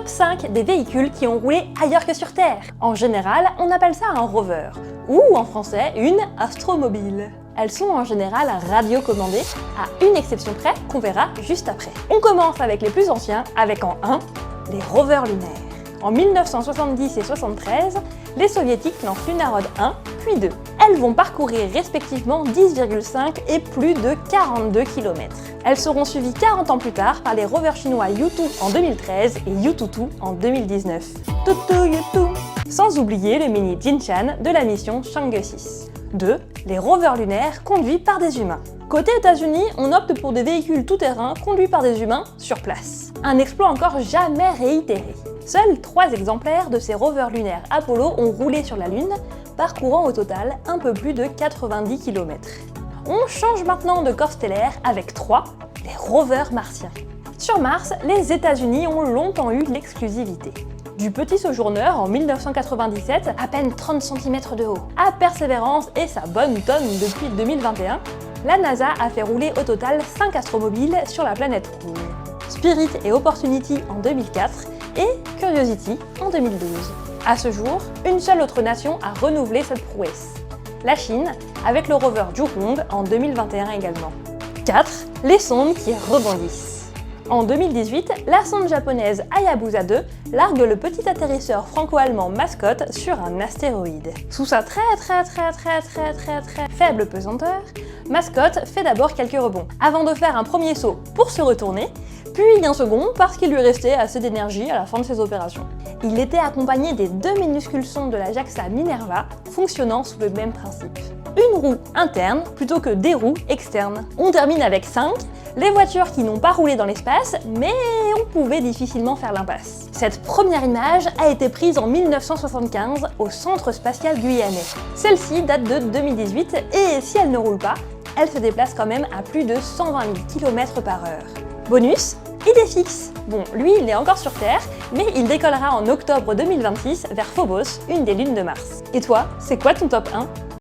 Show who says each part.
Speaker 1: Top 5 des véhicules qui ont roulé ailleurs que sur Terre. En général, on appelle ça un rover, ou en français, une astromobile. Elles sont en général radiocommandées, à une exception près qu'on verra juste après. On commence avec les plus anciens, avec en 1, les rovers lunaires. En 1970 et 73, les soviétiques lancent Lunarod 1, puis 2. Elles vont parcourir respectivement 10,5 et plus de 42 km. Elles seront suivies 40 ans plus tard par les rovers chinois Yutu en 2013 et Yututu en 2019. Tutu Yutu. Sans oublier le mini Jinshan de la mission Chang'e 6. 2. Les rovers lunaires conduits par des humains. Côté États-Unis, on opte pour des véhicules tout-terrain conduits par des humains sur place. Un exploit encore jamais réitéré. Seuls 3 exemplaires de ces rovers lunaires Apollo ont roulé sur la Lune, parcourant au total un peu plus de 90 km. On change maintenant de corps stellaire avec 3, les rovers martiens. Sur Mars, les États-Unis ont longtemps eu l'exclusivité. Du petit Sojourner en 1997, à peine 30 cm de haut, à Persévérance et sa bonne tonne depuis 2021, la NASA a fait rouler au total 5 astromobiles sur la planète rouge. Spirit et Opportunity en 2004 et Curiosity en 2012. À ce jour, une seule autre nation a renouvelé cette prouesse. La Chine, avec le rover Zhurong en 2021 également. 4. Les sondes qui rebondissent. En 2018, la sonde japonaise Hayabusa 2 largue le petit atterrisseur franco-allemand Mascot sur un astéroïde. Sous sa très faible pesanteur, Mascot fait d'abord quelques rebonds, avant de faire un premier saut pour se retourner, puis un second parce qu'il lui restait assez d'énergie à la fin de ses opérations. Il était accompagné des 2 minuscules sondes de la JAXA Minerva, fonctionnant sous le même principe. Une roue interne plutôt que des roues externes. On termine avec 5, les voitures qui n'ont pas roulé dans l'espace, mais on pouvait difficilement faire l'impasse. Cette première image a été prise en 1975 au Centre spatial guyanais. Celle-ci date de 2018 et si elle ne roule pas, elle se déplace quand même à plus de 120 000 km/h. Bonus, idée fixe. Bon, lui, il est encore sur Terre, mais il décollera en octobre 2026 vers Phobos, une des lunes de Mars. Et toi, c'est quoi ton top 1 ?